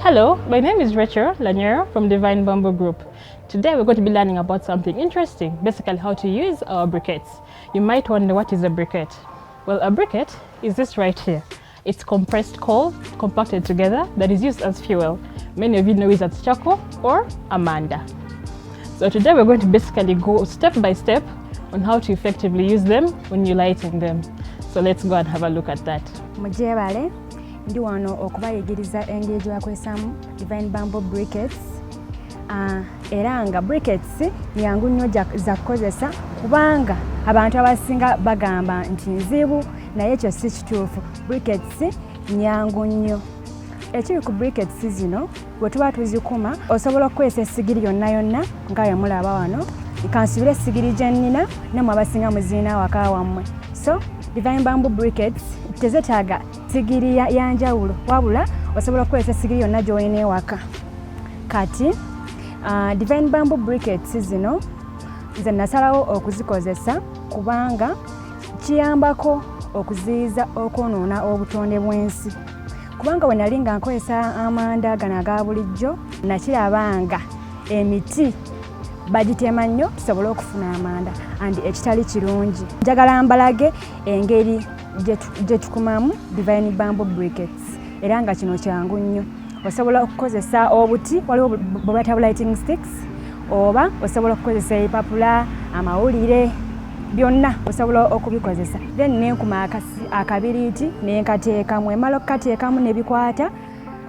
Hello, my name is Rachel Laniero from Divine Bamboo Group. Today we're going to be learning about something interesting, basically how to use our briquettes. You might wonder, what is a briquette? Well, a briquette is this right here. It's compressed coal compacted together that is used as fuel. Many of you know it as charcoal or amanda. So today we're going to basically go step by step on how to effectively use them when you're lighting them. So let's go and have a look at that. Mujebale, ndi wano okubayigiriza engeri gye bakozesaamu Divine Bamboo Briquettes. Era nga briquettes nyangu nnyo za kukozesa kubanga abantu abasinga bagamba nti nzibu naye ekyo si kituufu. Briquettes nyangu nnyo. Ekiri ku briquettes zino bwe tuba tuzikuma osobola okukozesa essigiri yonna yonna nga bwe mulaba wano. Kansubira essigiri gye nnina nammwe abasinga muzirina waka wammwe. So Divine Bamboo Briquettes tezetaaga sigiri ya njawulo wabula osobola okukozesa sigiri yonna gy'olina ewaka. Kati Divine Bamboo Briquettes zino nze nasalawo okuzikozesa kubanga kiyambako okuziyiza okwonoona obutonde bw'ensi. Kubanga bwe nali nga nkozesa amanda gano aga bulijjo nakirabanga emiti bagitema nnyo tusobole okufuna amanda andi ekitali kirungi. Njagala mbalage engeri gye tukumamu Divine Bamboo Briquettes era nga kino kyangu nnyo. Osobola okukozesa obuti, waliwo bwe bayita lighting sticks, oba osobola okukozesa ebipapula, amawulire, byonna osobola okubikozesa. Then nenkuma akabiriiti nenkateekamu, emala okukateekamu ne bikwata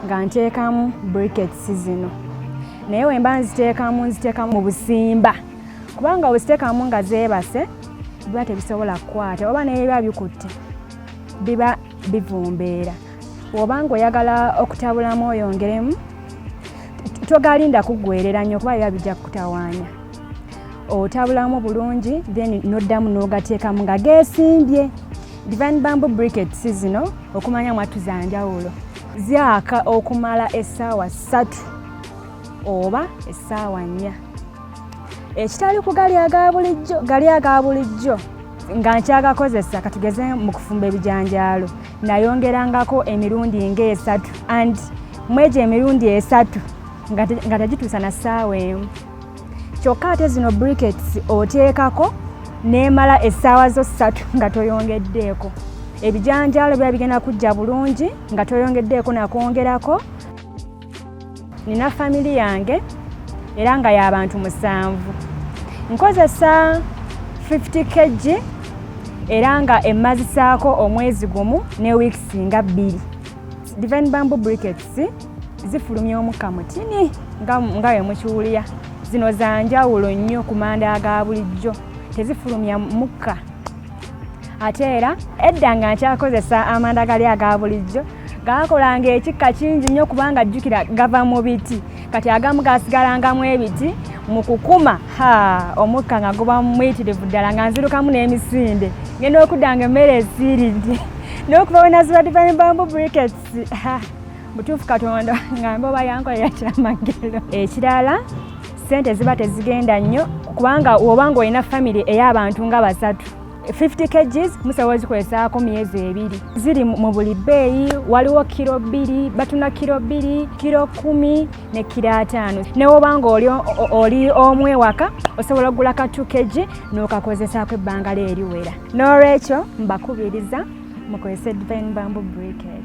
nga nteekamu briquettes zino. Naye wemba nziteekamu mu busimba kubanga obuziteekamu nga zeebase biba tebisobola kukwata oba naye biba bikutte biba bivumbeera. Obanga oyagala okutabulamu oyongeremu togalinda kuggwerera nnyo kuba biba bijja kukutawaanya. Otabulamu bulungi then noddamu n'ogateekamu nga geesimbye. Divine Bamboo Briquettes zino okumanya mwattu za njawulo zyaka okumala essaawa 3 oba essaawa 4. Ekitali ku gali aga bulijjo nga nkyagakozesa katugeze mu kufumba ebijanjaalo nayongerangako emirundi nga 3 and mwegyo emirundi 3 nga tegituusa na ssaawa emu. Kyokka ate zino briquettes oteekako neemala essaawa zo 3 nga toyongeddeeko. Ebijanjaalo biba bigenda kujja bulungi nga toyongeddeeko nakwongerako. Nina family yange era nga y'abantu 7. Nkozesa 50 kg era nga emazisaako omwezi gumu ne weeks nga 2. Divine Bamboo Briquettes zifulumya omukka mutini nga bwe mukiwulira. Zino za njawulo nnyo ku manda aga bulijjo, tezifulumya mukka. Ate era edda nga nkyakozesa amanda gali aga bulijjo gakolanga ekikka kingi nnyo kubanga jjukira gava mu biti. Kati agamu gasigalangamu ebiti mu kukuma omukka nga guba muyitirivu ddala nga nzirukamu n'emisinde ngenda okuddanga emmere esiiridde n'okuva we naziba Divine Bamboo Briquettes butuufu Katonda nga mboba yankolera kyamagero. Ekirala ssente ziba tezigenda nnyo kubanga obanga olina family ey'abantu nga 3. 50 kg musobola zikolesaako myezi 2. Ziri mu buli bbeeyi, waliwo kilo 2, batuna kilo 2, kilo 10 ne kilo 5. Newobanga oli omu ewaka osobola okugula ka 2 kg n'okakozesaako ebbanga lyeriwera. N'olwekyo mbakubiriza mukozese Divine Bamboo Briquettes.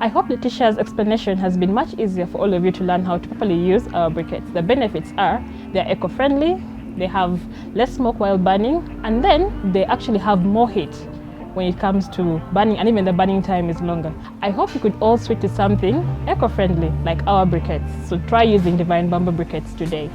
I hope the teacher's explanation has been much easier for all of you to learn how to properly use our briquettes. The benefits are they're eco-friendly, they have less smoke while burning, and then they actually have more heat when it comes to burning, and even the burning time is longer. I hope you could all switch to something eco-friendly like our briquettes. So try using Divine Bamboo Briquettes today.